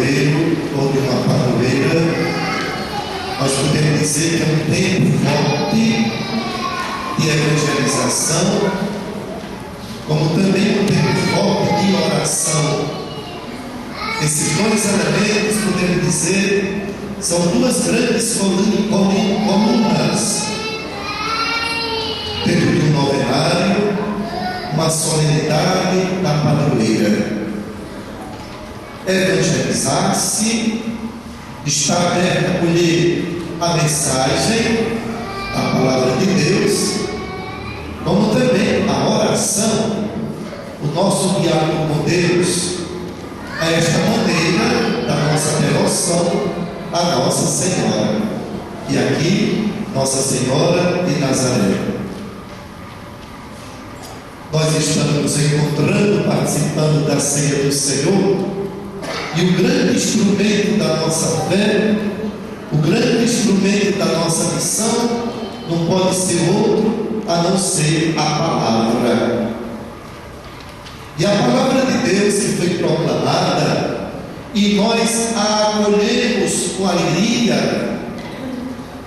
padroeiro ou de uma padroeira, nós podemos dizer que é um tempo forte de evangelização, como também um tempo forte de oração. Esses dois elementos, podemos dizer, são duas grandes colunas dentro de um novenário, uma solenidade da padroeira. Evangelizar-se, estar aberto a acolher a mensagem, a palavra de Deus, como também a oração, o nosso diálogo com Deus, a esta maneira da nossa devoção a Nossa Senhora, e aqui Nossa Senhora de Nazaré. Nós estamos nos encontrando, participando da ceia do Senhor, e o grande instrumento da nossa fé, o grande instrumento da nossa missão, não pode ser outro a não ser a palavra. E a palavra de Deus que foi proclamada, e nós a acolhemos com alegria,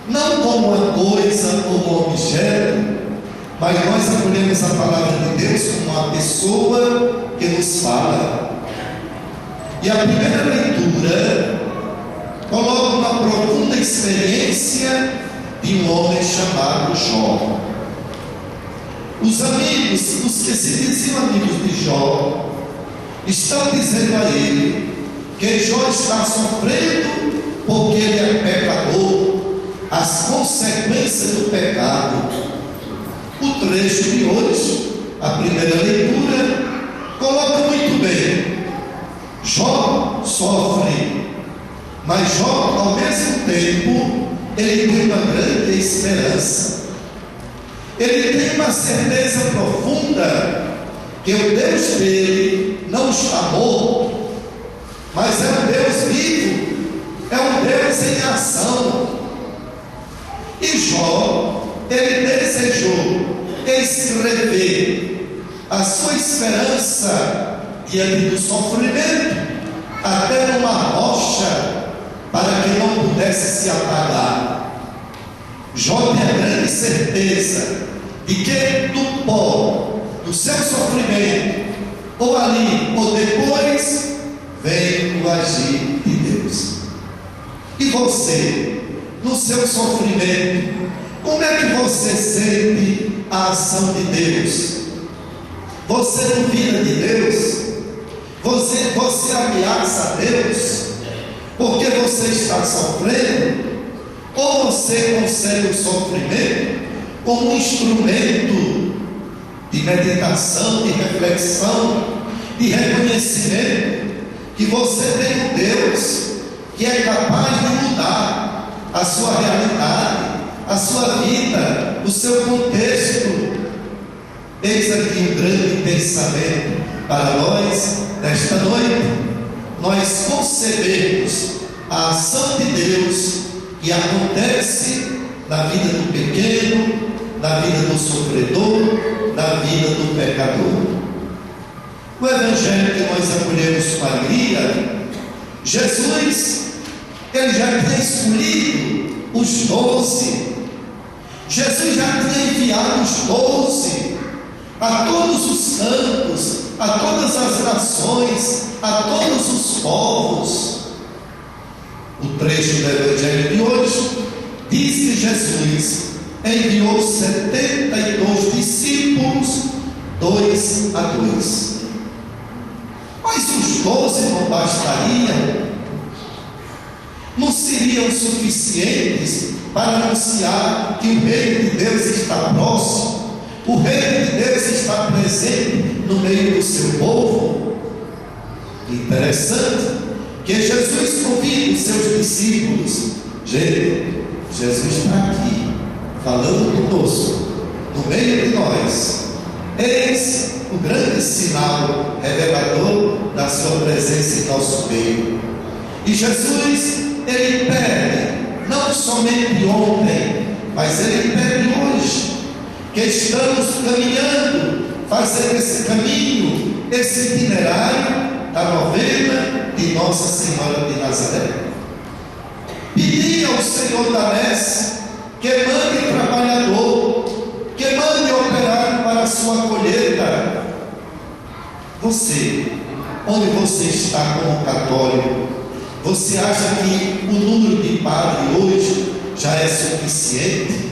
não como uma coisa, como um objeto, mas nós acolhemos a palavra de Deus como uma pessoa que nos fala. E a primeira leitura coloca uma profunda experiência de um homem chamado Jó. Os amigos, os que se diziam amigos de Jó, estão dizendo a ele que Jó está sofrendo porque ele é pecador, as consequências do pecado. O trecho de hoje, a primeira leitura, coloca muito bem. Jó sofre, mas Jó, ao mesmo tempo, ele tem uma grande esperança. Ele tem uma certeza profunda que o Deus dele não está morto, mas é um Deus vivo, é um Deus em ação. E Jó, ele desejou escrever a sua esperança diante do sofrimento até numa rocha, para que não pudesse se apagar. Jó tem a grande certeza de que do pó, do seu sofrimento, ou ali ou depois, vem o agir de Deus. E você, no seu sofrimento, como é que você sente a ação de Deus? Você duvida de Deus? Você ameaça a Deus porque você está sofrendo? Ou você concebe o sofrimento como um instrumento de meditação, de reflexão, de reconhecimento que você tem um Deus que é capaz de mudar a sua realidade, a sua vida, o seu contexto? Eis aqui um grande pensamento para nós nesta noite. Nós concebermos a ação de Deus que acontece na vida do pequeno, na vida do sofredor, na vida do pecador. O evangelho que nós acolhemos com alegria, Jesus, ele já tinha escolhido os 12. Jesus já tinha enviado os 12 a todos os cantos, a todas as nações, a todos os povos. O trecho do evangelho de hoje diz que Jesus enviou 72 discípulos, 2 a 2. Mas os 12 não bastariam? Não seriam suficientes para anunciar que o reino de Deus está próximo? O reino de Deus está presente no meio do seu povo? Interessante que Jesus convida os seus discípulos. Gente, Jesus está aqui, falando conosco, no meio de nós. Eis o grande sinal revelador da sua presença em nosso meio. E Jesus, ele pede, não somente ontem, mas ele pede hoje, que estamos caminhando, fazendo esse caminho, esse itinerário da novena de Nossa Senhora de Nazaré. Pedi ao Senhor da messe que mande trabalhador, que mande operário para a sua colheita. Você, onde você está como católico, você acha que o número de padres hoje já é suficiente?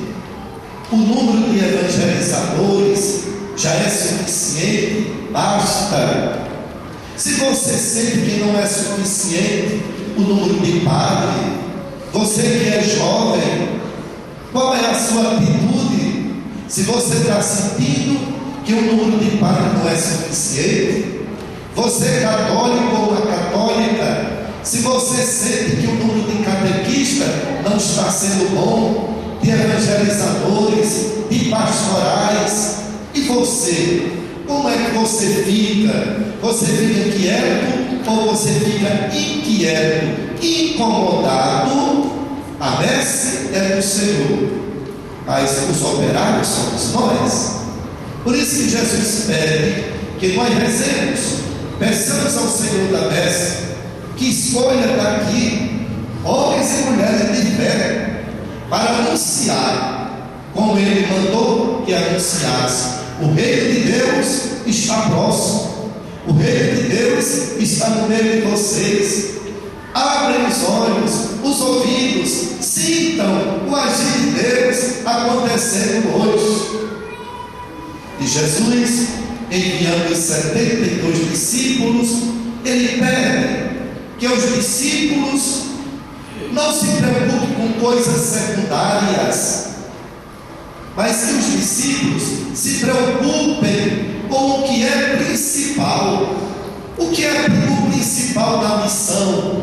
O número de evangelizadores já é suficiente? Basta. Se você sente que não é suficiente o número de padres, você que é jovem, qual é a sua atitude? Se você está sentindo que o número de padres não é suficiente, você católico ou católica, se você sente que o número de catequistas não está sendo bom, de evangelizadores, de pastorais, e você, como é que você fica? Você fica quieto ou você fica inquieto, incomodado? A messe é do Senhor, mas os operários somos nós. Por isso que Jesus pede que nós rezemos, peçamos ao Senhor da messe que escolha daqui homens e mulheres de fé para anunciar, como Ele mandou que anunciasse: o reino de Deus está próximo, o reino de Deus está no meio de vocês. Abrem os olhos, os ouvidos, sintam o agir de Deus acontecendo hoje. E Jesus, enviando os 72 discípulos, Ele pede que os discípulos não se preocupem com coisas secundárias, mas que os discípulos se preocupem com o que é principal. O que é o principal na missão?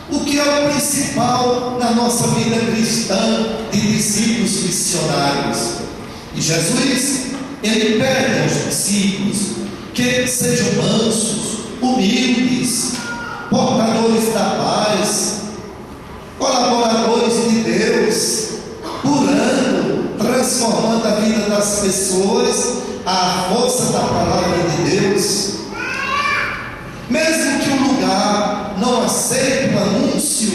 O que é o principal na nossa vida cristã de discípulos missionários? E Jesus, Ele pede aos discípulos que sejam mansos, humildes, portadores da paz, colaboradores de Deus, curando, transformando a vida das pessoas à força da palavra de Deus. Mesmo que o lugar não aceite o anúncio,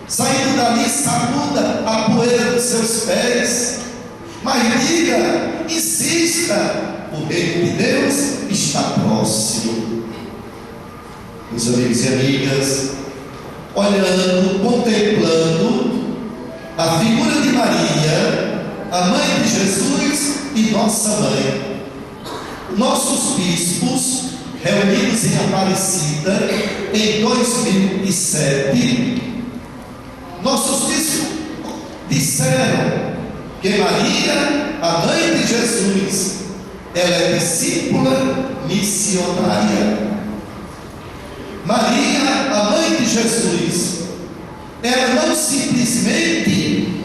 saindo dali sacuda a poeira dos seus pés, mas diga, insista, o reino de Deus está próximo. Meus amigos e amigas, olhando, contemplando a figura de Maria, a mãe de Jesus e nossa mãe, nossos bispos, reunidos em Aparecida em 2007, nossos bispos disseram que Maria, a mãe de Jesus, ela é discípula missionária. Maria, a mãe de Jesus, ela não simplesmente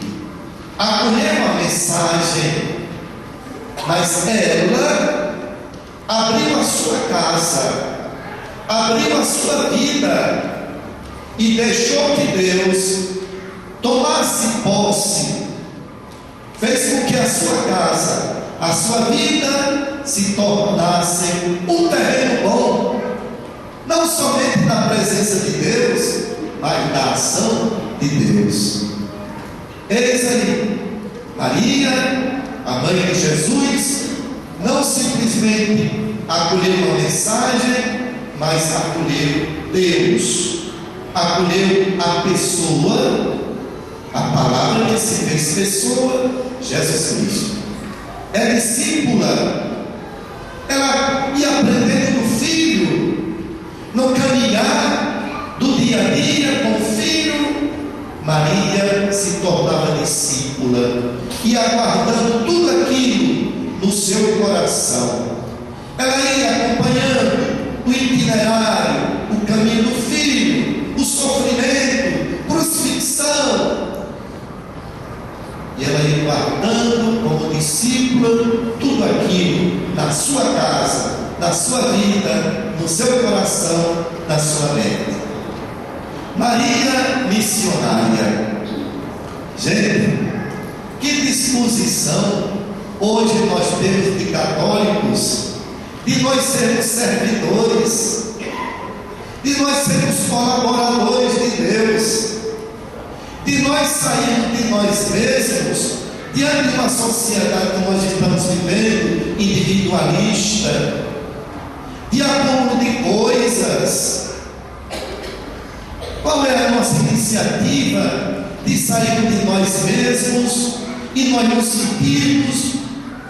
acolheu a mensagem, mas ela abriu a sua casa, abriu a sua vida e deixou que Deus tomasse posse, fez com que a sua casa, a sua vida se tornasse um terreno bom, não somente na presença de Deus, mas na ação de Deus. Eis aí, Maria, a mãe de Jesus, não simplesmente acolheu uma mensagem, mas acolheu Deus, acolheu a pessoa, a palavra que se fez pessoa, Jesus Cristo. É discípula, ela ia aprendendo no filho, no caminhar do dia a dia com o filho. Maria se tornava discípula e aguardando tudo aquilo no seu coração. Ela ia acompanhando o itinerário, o caminho do filho, o sofrimento, crucifixão. E ela ia guardando como discípula tudo aquilo na sua casa, na sua vida, no seu coração, na sua mente. Maria missionária. Gente, que disposição hoje nós temos de católicos, de nós sermos servidores, de nós sermos colaboradores de Deus, de nós sairmos de nós mesmos, diante de uma sociedade que nós estamos vivendo, individualista, de acúmulo de coisas. Qual é a nossa iniciativa de sairmos de nós mesmos e nós nos sentirmos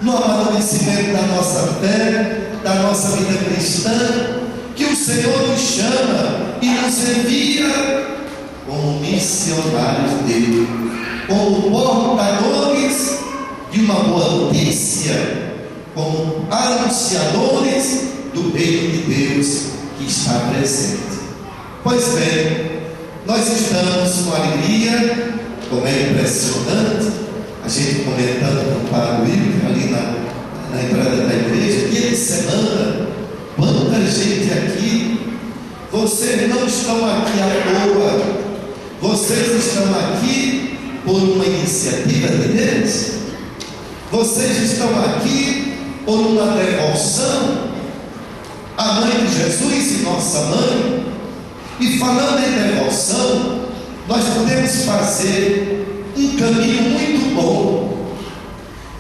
no amadurecimento da nossa fé, da nossa vida cristã, que o Senhor nos chama e nos envia como missionários dele, como portadores de uma boa notícia, como anunciadores do reino de Deus que está presente. Pois bem, nós estamos com alegria, como é impressionante, a gente comentando com o Padre Wilker ali na entrada da igreja, dia de semana, quanta gente aqui. Vocês não estão aqui à toa, vocês estão aqui por uma iniciativa de Deus, vocês estão aqui por uma devoção à Mãe de Jesus e nossa Mãe. E falando em devoção, nós podemos fazer um caminho muito bom.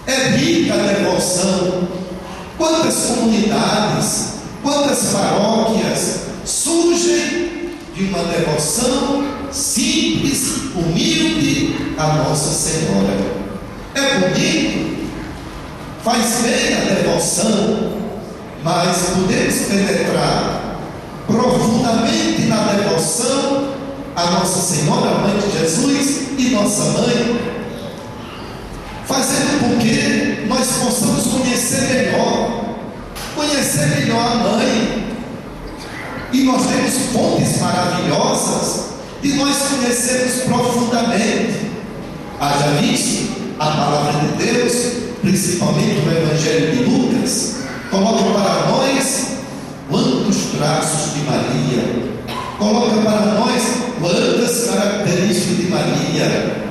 É rica a devoção. Quantas comunidades, quantas paróquias surgem de uma devoção simples, humilde a Nossa Senhora. É bonito, faz bem a devoção, mas podemos penetrar profundamente na devoção a Nossa Senhora, Mãe de Jesus e nossa Mãe, fazendo com que nós possamos conhecer melhor a Mãe. E nós temos fontes maravilhosas de nós conhecermos profundamente. Haja visto, a palavra de Deus, principalmente no Evangelho de Lucas, coloca para nós quantos traços de Maria, coloca para nós quantas características de Maria.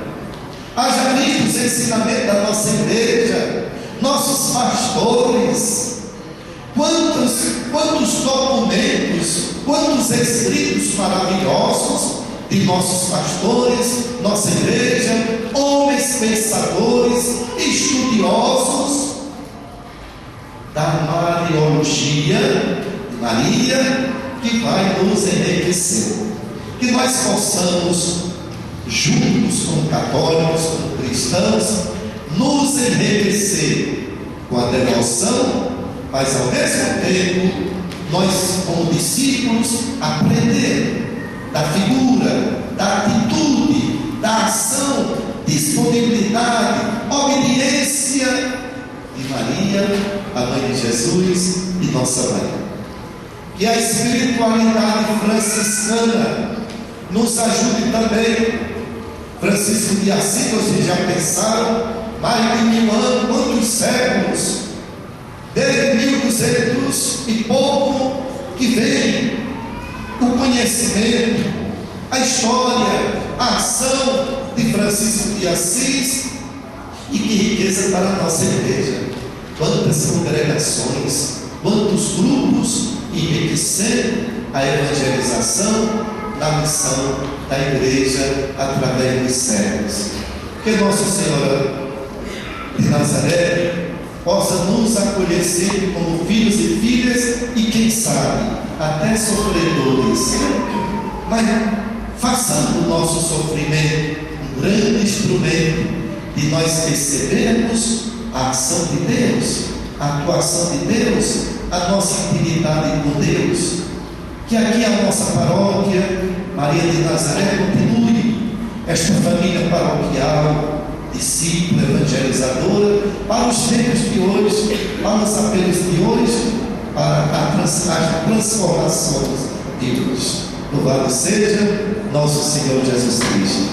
Haja visto os ensinamentos da nossa igreja, nossos pastores, quantos documentos, quantos escritos maravilhosos de nossos pastores, nossa igreja, homens pensadores, estudiosos da Mariologia de Maria, que vai nos enriquecer. Que nós possamos, juntos como católicos, como cristãos, nos enriquecer com a devoção, mas ao mesmo tempo, nós como discípulos, aprender da figura, da atitude, da ação, disponibilidade, obediência de Maria, a Mãe de Jesus e nossa Mãe. Que a espiritualidade franciscana nos ajude também. Francisco de Assis, vocês já pensaram, mais de 1000 anos, quantos séculos, desde 1200 e pouco, que vem o conhecimento, a história, a ação de Francisco de Assis, e que riqueza para a nossa igreja. Quantas congregações, quantos grupos enriquecendo a evangelização da missão da igreja através dos séculos. Que Nossa Senhora de Nazaré possa nos acolher sempre como filhos e filhas, e quem sabe até sofredores, mas façamos do nosso sofrimento um grande instrumento de nós recebermos a ação de Deus, a atuação de Deus, a nossa intimidade com Deus. Que aqui a nossa paróquia Maria de Nazaré continue esta família paroquial, discípula, evangelizadora, para os tempos de hoje, para os apelos de hoje, para as transformações de hoje. Louvado seja nosso Senhor Jesus Cristo.